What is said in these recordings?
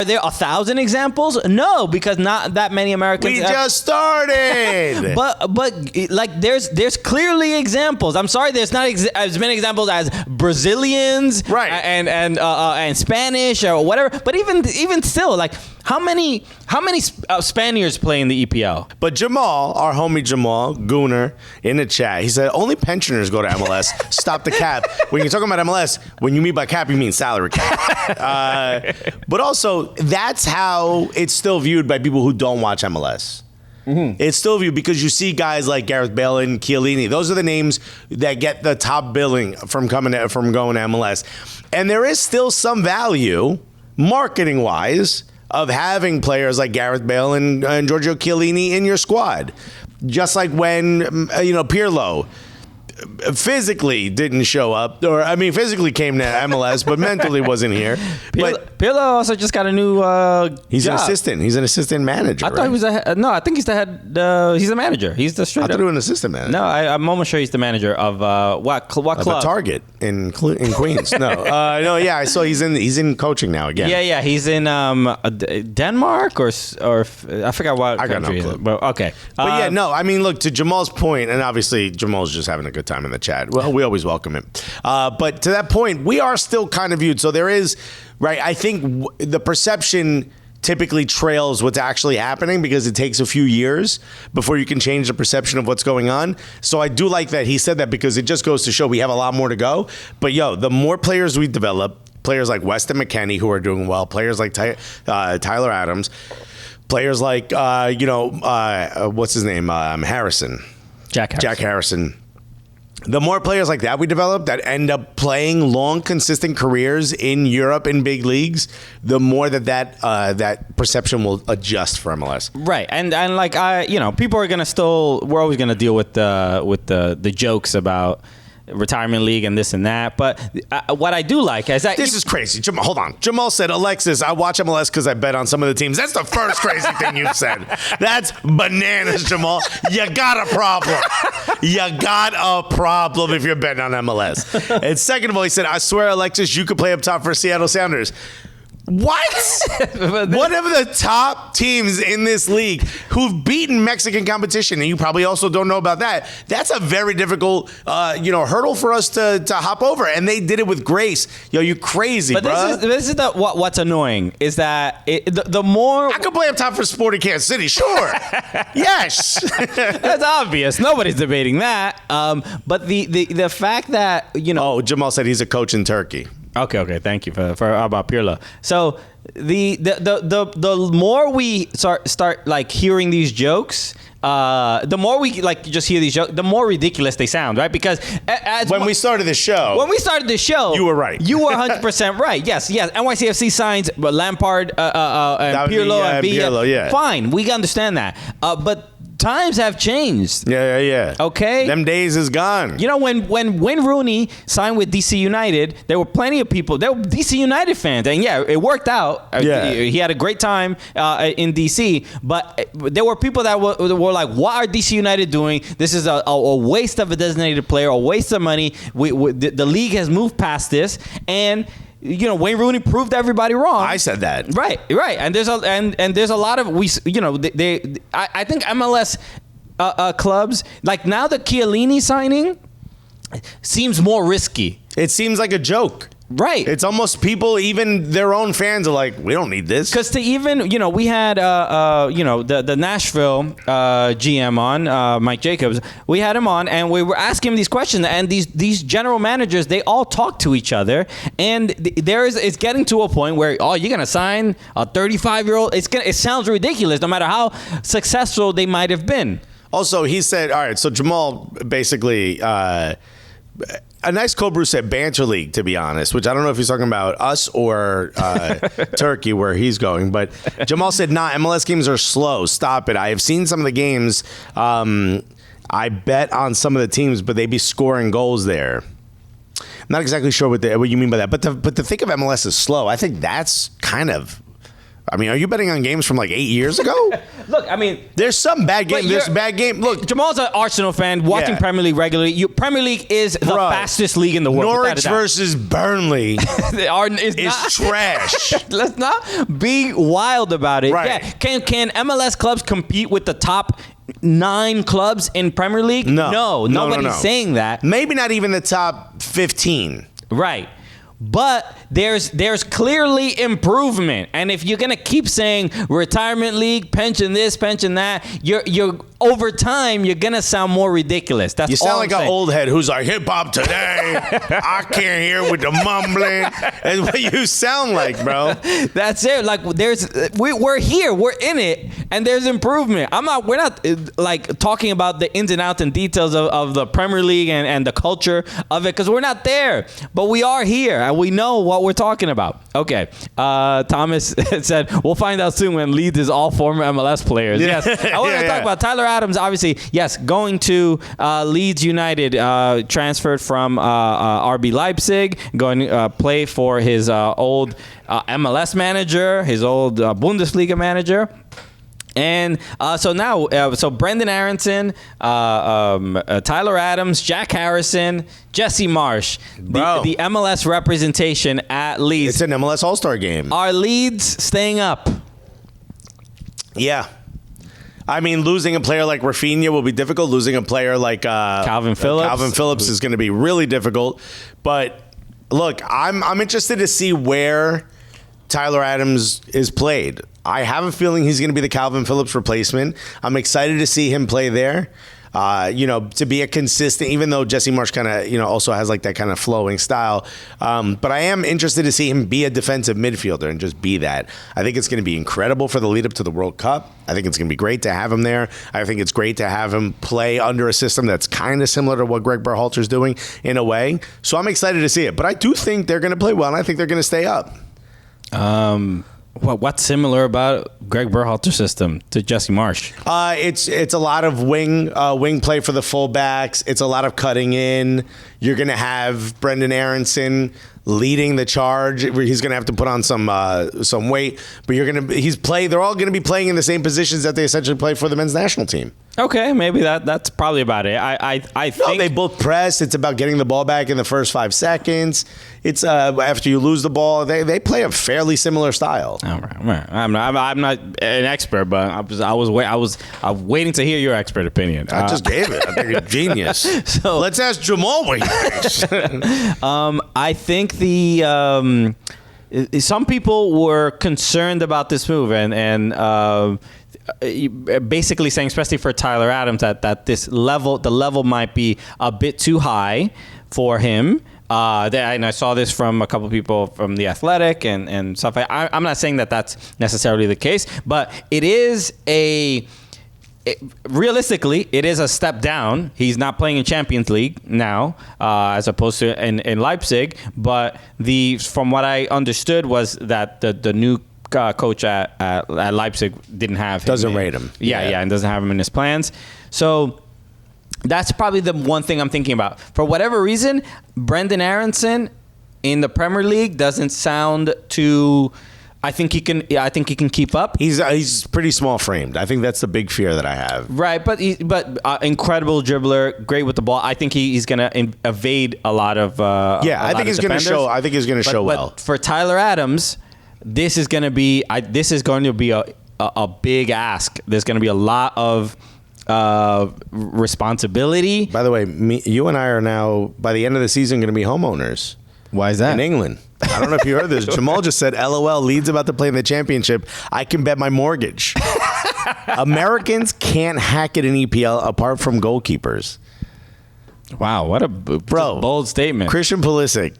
Are there 1,000 examples? No, because not that many Americans. We just started. But like there's clearly examples. I'm sorry, there's not as many examples as Brazilians, right? And Spanish or whatever. But even still, like how many Spaniards play in the EPL? But Jamal, our homie Jamal Gooner, in the chat, he said only pensioners go to MLS. Stop the cap. When you're talking about MLS, when you mean by cap, you mean salary cap. But also, that's how it's still viewed by people who don't watch MLS. Mm-hmm. It's still viewed because you see guys like Gareth Bale and Chiellini. Those are the names that get the top billing from going to MLS. And there is still some value, marketing-wise, of having players like Gareth Bale and Giorgio Chiellini in your squad. Just like when, Pirlo physically didn't show up, or physically came to MLS, but mentally wasn't here. Pirlo also just got a new he's job. An assistant. He's an assistant manager. I thought he was I think he's the head. He's the manager. He's the straight. I thought he was an assistant manager. No, I'm almost sure he's the manager of what club? The Target in Queens. No, yeah, I saw he's in coaching now again. Yeah, he's in Denmark or I forgot what I got country. No clue. But okay, but look, to Jamal's point, and obviously Jamal's just having a good time in the chat. Well, we always welcome him. But to that point, we are still kind of viewed. So there is, right, I think the perception typically trails what's actually happening because it takes a few years before you can change the perception of what's going on. So I do like that he said that because it just goes to show we have a lot more to go. But the more players we develop, players like Weston McKennie who are doing well, players like Tyler Adams, players like, what's his name? Harrison. Jack Harrison. The more players like that we develop that end up playing long, consistent careers in Europe in big leagues, the more that perception will adjust for MLS. Right, and like people are we're always gonna deal with the jokes about retirement league and this and that. But what I do like is that this is crazy. Jamal, hold on. Jamal said, Alexis, I watch MLS because I bet on some of the teams. That's the first crazy thing you've said. That's bananas, Jamal. You got a problem. You got a problem if you're betting on MLS. And second of all, he said, I swear, Alexis, you could play up top for Seattle Sounders. What? One of the top teams in this league who've beaten Mexican competition, and you probably also don't know about that. That's a very difficult, hurdle for us to hop over, and they did it with grace. You crazy, bro. But this is what's annoying is that the more I could play up top for Sporting Kansas City, sure, yes, that's obvious. Nobody's debating that. But the fact that Oh, Jamal said he's a coach in Turkey. Okay. Thank you for about Pirlo. So the more we start like hearing these jokes, the more we like just hear these jokes, the more ridiculous they sound, right? Because when we started the show, you were right. You were 100% right. Yes. NYCFC signs Lampard, and Pirlo, and Villa. Pirlo, yeah. Fine, we understand that. But times have changed. Yeah. Okay. Them days is gone. When Wayne Rooney signed with DC United, there were plenty of people. There were DC United fans, and it worked out. Yeah. He had a great time in DC, but there were people that were like, "What are DC United doing? This is a waste of a designated player, a waste of money. The league has moved past this." And Wayne Rooney proved everybody wrong. I said that. Right. And there's a lot of I think MLS clubs, like now the Chiellini signing seems more risky. It seems like a joke. Right. It's almost people, even their own fans are like, we don't need this. Because to even, we had, the Nashville GM on, Mike Jacobs. We had him on, and we were asking him these questions. And these general managers, they all talk to each other. And it's getting to a point where, you're going to sign a 35-year-old. It sounds ridiculous, no matter how successful they might have been. Also, he said, all right, so Jamal basically... a nice cold brew said banter league, to be honest, which I don't know if he's talking about us or Turkey, where he's going. But Jamal said, MLS games are slow. Stop it. I have seen some of the games. I bet on some of the teams, but they be scoring goals there. I'm not exactly sure what you mean by that. But to think of MLS as slow, I think that's kind of I mean, are you betting on games from like 8 years ago? Look, I mean, there's some bad game. There's a bad game. Look, Jamal's an Arsenal fan, watching Premier League regularly. Premier League is the fastest league in the world. Norwich versus Burnley is trash. Let's not be wild about it. Right. Yeah, can MLS clubs compete with the top 9 clubs in Premier League? No. Nobody's saying that. Maybe not even the top 15. Right. But there's clearly improvement, and if you're gonna keep saying retirement league, pension this, pension that, you're over time you're gonna sound more ridiculous. That's you sound like an old head who's like hip hop today. I can't hear with the mumbling. That's what you sound like, bro. That's it. Like we're here, we're in it, and there's improvement. We're not like talking about the ins and outs and details of the Premier League and the culture of it because we're not there, but we are here. And we know what we're talking about. Okay. Thomas said, we'll find out soon when Leeds is all former MLS players. Yes. I want to talk about Tyler Adams, obviously. Yes, going to Leeds United, transferred from RB Leipzig, going to play for his old MLS manager, his old Bundesliga manager. And so now, Brendan Aronson, Tyler Adams, Jack Harrison, Jesse Marsh, the MLS representation at Leeds. It's an MLS All-Star game. Are Leeds staying up? Yeah. I mean, losing a player like Rafinha will be difficult. Losing a player like Calvin Phillips is going to be really difficult. But look, I'm interested to see where Tyler Adams is played. I have a feeling he's going to be the Calvin Phillips replacement. I'm excited to see him play there. To be a consistent, even though Jesse Marsh kind of, also has like that kind of flowing style. But I am interested to see him be a defensive midfielder and just be that. I think it's going to be incredible for the lead up to the World Cup. I think it's going to be great to have him there. I think it's great to have him play under a system that's kind of similar to what Greg Berhalter's doing in a way. So I'm excited to see it. But I do think they're going to play well, and I think they're going to stay up. What's similar about Greg Berhalter's system to Jesse Marsh? It's a lot of wing play for the fullbacks. It's a lot of cutting in. You're going to have Brendan Aronson leading the charge. He's going to have to put on some weight, but they're all going to be playing in the same positions that they essentially play for the men's national team. Okay, maybe that's probably about it. I think they both press. It's about getting the ball back in the first 5 seconds. It's after you lose the ball, they play a fairly similar style. All right. I'm not an expert, but I was waiting to hear your expert opinion. I just gave it. I think you're genius. So let's ask Jamal what he thinks. I think some people were concerned about this move and basically saying, especially for Tyler Adams, that the level might be a bit too high for him. And I saw this from a couple of people from The Athletic and stuff. I'm not saying that that's necessarily the case, but it is realistically, it is a step down. He's not playing in Champions League now, as opposed to in Leipzig. But from what I understood was that the new coach at Leipzig didn't have him. Doesn't rate him. Yeah, and doesn't have him in his plans. So that's probably the one thing I'm thinking about. For whatever reason, Brendan Aronson in the Premier League doesn't sound too. I think he can keep up. He's pretty small framed. I think that's the big fear that I have. Right, but incredible dribbler, great with the ball. I think he's going to evade a lot of. I think he's going to show. I think he's going to show well. But for Tyler Adams, this is going to be a big ask. There's going to be a lot of responsibility. By the way, you and I are now by the end of the season going to be homeowners. Why is that? In England. I don't know if you heard this. Jamal just said, LOL, Leeds about to play in the championship. I can bet my mortgage. Americans can't hack at an EPL apart from goalkeepers. Wow, what a bold statement. Christian Pulisic.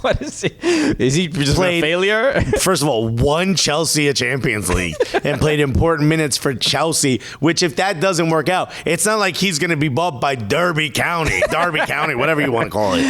What is he? Is he just a failure? First of all, won Chelsea a Champions League and played important minutes for Chelsea, which if that doesn't work out, it's not like he's going to be bought by Derby County, whatever you want to call it.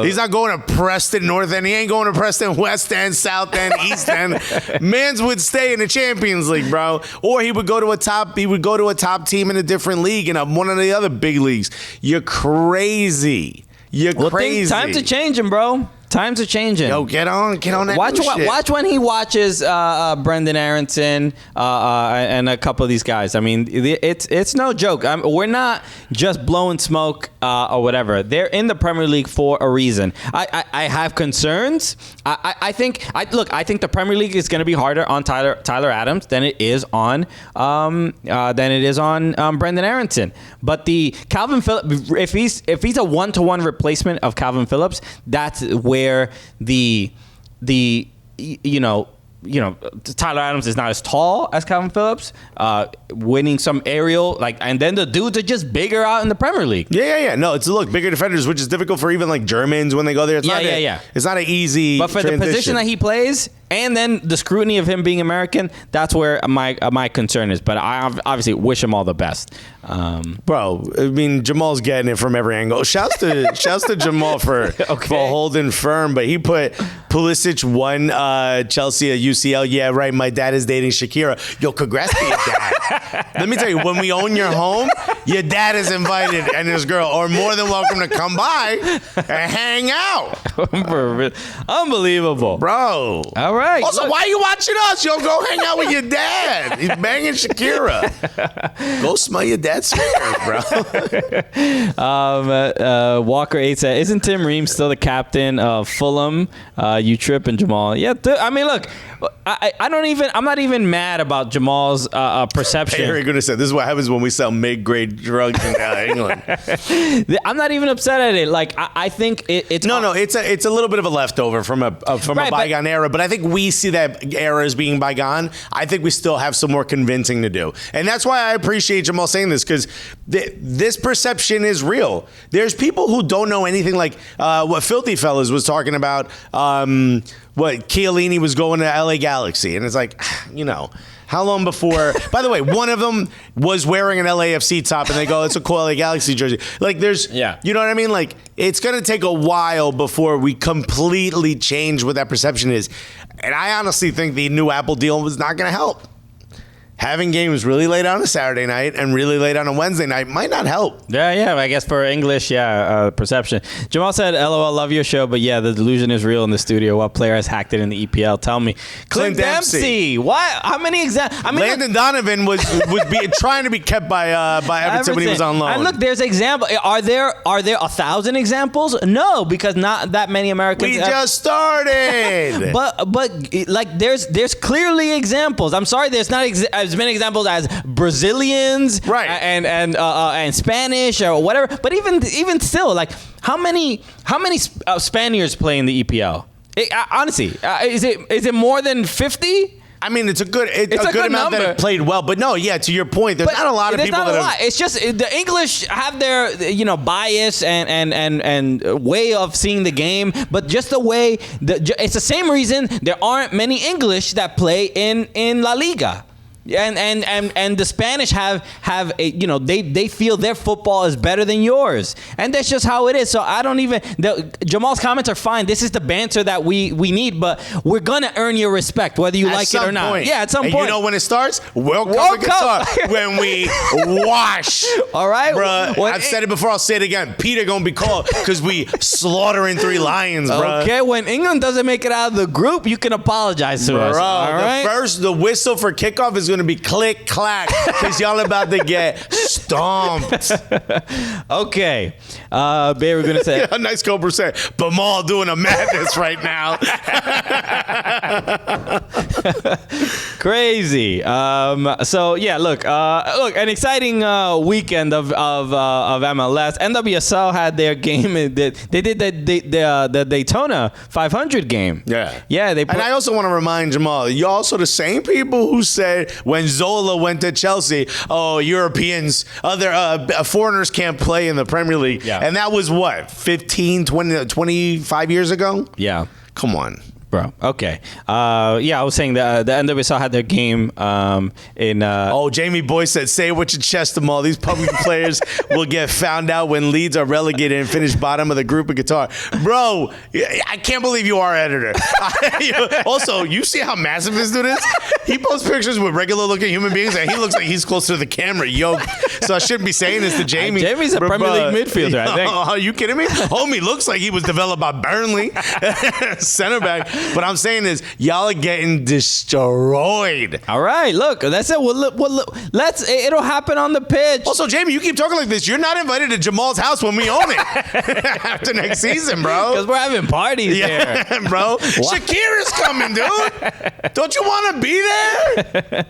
He's not going to Preston North End. He ain't going to Preston West End, South End, East End. Mans would stay in the Champions League, bro. Or he would go to a top team in a different league in one of the other big leagues. You're crazy. You're crazy. Time to change him, bro. Times are changing. Yo, get on that new shit. Watch when he watches Brendan Aronson and a couple of these guys. I mean, it's no joke. We're not just blowing smoke or whatever. They're in the Premier League for a reason. I have concerns. I think the Premier League is going to be harder on Tyler Adams than it is on Brendan Aronson. But the Calvin Phillips, if he's a 1-to-1 replacement of Calvin Phillips, that's where the Tyler Adams is not as tall as Calvin Phillips, winning some aerial, and then the dudes are just bigger out in the Premier League. Yeah. No, it's bigger defenders, which is difficult for even like Germans when they go there. It's not an easy. But for the position that he plays, and then the scrutiny of him being American, that's where my concern is. But I obviously wish him all the best. Bro, I mean, Jamal's getting it from every angle. Shouts to Jamal for holding firm, but he put Pulisic won Chelsea at UCL. Yeah, right. My dad is dating Shakira. Yo, congrats to your dad. Let me tell you, when we own your home, your dad is invited and his girl are more than welcome to come by and hang out. Unbelievable. Bro. All right. Also, why are you watching us? Yo, go hang out with your dad. He's banging Shakira. Go smell your dad's fingers, bro. Walker 8 said, isn't Tim Ream still the captain of Fulham? You Trip and Jamal. Yeah, I mean, look, I'm not even mad about Jamal's perception. Harry Gooder said, this is what happens when we sell mid-grade drugs in England. I'm not even upset at it. Like, I think it's... No, it's a little bit of a leftover from a bygone era, but I think we see that era as being bygone. I think we still have some more convincing to do. And that's why I appreciate Jamal saying this, because this perception is real. There's people who don't know anything, like what Filthy Fellas was talking about, what Chiellini was going to LA Galaxy. And it's like, how long before... By the way, one of them was wearing an LAFC top and they go, it's a cool LA Galaxy jersey. Like, there's... Yeah. You know what I mean? Like, it's going to take a while before we completely change what that perception is. And I honestly think the new Apple deal was not going to help. Having games really late on a Saturday night and really late on a Wednesday night might not help. Yeah. I guess for English, perception. Jamal said, LOL, love your show, but yeah, the delusion is real in the studio. What player has hacked it in the EPL? Tell me. Clint Dempsey. Why? How many examples? I mean, Landon Donovan was trying to be kept by Everton when he was on loan. And look, there's example. Are there 1,000 examples? No, because not that many Americans. We just started. but like there's clearly examples. I'm sorry, there's not as many examples as Brazilians, right, and Spanish or whatever. But even still, like how many Spaniards play in the EPL? Honestly, is it more than 50? I mean, it's a good amount number. that have played well, but no, yeah. To your point, there's not a lot of people that have. It's just the English have their bias and way of seeing the game, but just the way it's the same reason there aren't many English that play in La Liga. And the Spanish have they feel their football is better than yours, and that's just how it is. So I don't even. Jamal's comments are fine. This is the banter that we need, but we're gonna earn your respect whether you like it or not. Yeah, at some point. You know when it starts? World Cup when we wash. All right, bruh. I've said it before. I'll say it again. Peter gonna be called because we slaughtering 3 Lions, bruh. Okay, when England doesn't make it out of the group, you can apologize to us. All right? The whistle for kickoff is going to be click clack because y'all about to get stomped. Okay, babe, we're gonna say a nice Cobra said, Bamal doing a madness right now. Crazy. So yeah, look, an exciting weekend of MLS. NWSL had their game. They did the Daytona 500 game. Yeah. And I also want to remind Jamal, you're also the same people who said when Zola went to Chelsea, Europeans, other foreigners can't play in the Premier League. Yeah. And that was what, 15, 20, 25 years ago? Yeah. Come on. Bro, okay. I was saying that the NWSL had their game in... Jamie Boyce said, say it with your chest, Jamal. These public players will get found out when Leeds are relegated and finish bottom of the group in Qatar. Bro, I can't believe you are editor. Also, you see how massive this dude is? He posts pictures with regular-looking human beings, and he looks like he's close to the camera. Yo, so I shouldn't be saying this to Jamie. Jamie's a Premier League midfielder, I think. Are you kidding me? Homie looks like he was developed by Burnley, center back. But I'm saying is, y'all are getting destroyed. All right, look, that's it. Let's. It'll happen on the pitch. Also, Jamie, you keep talking like this. You're not invited to Jamal's house when we own it after next season, bro. Because we're having parties there, bro. Shakira's coming, dude. Don't you want to be there?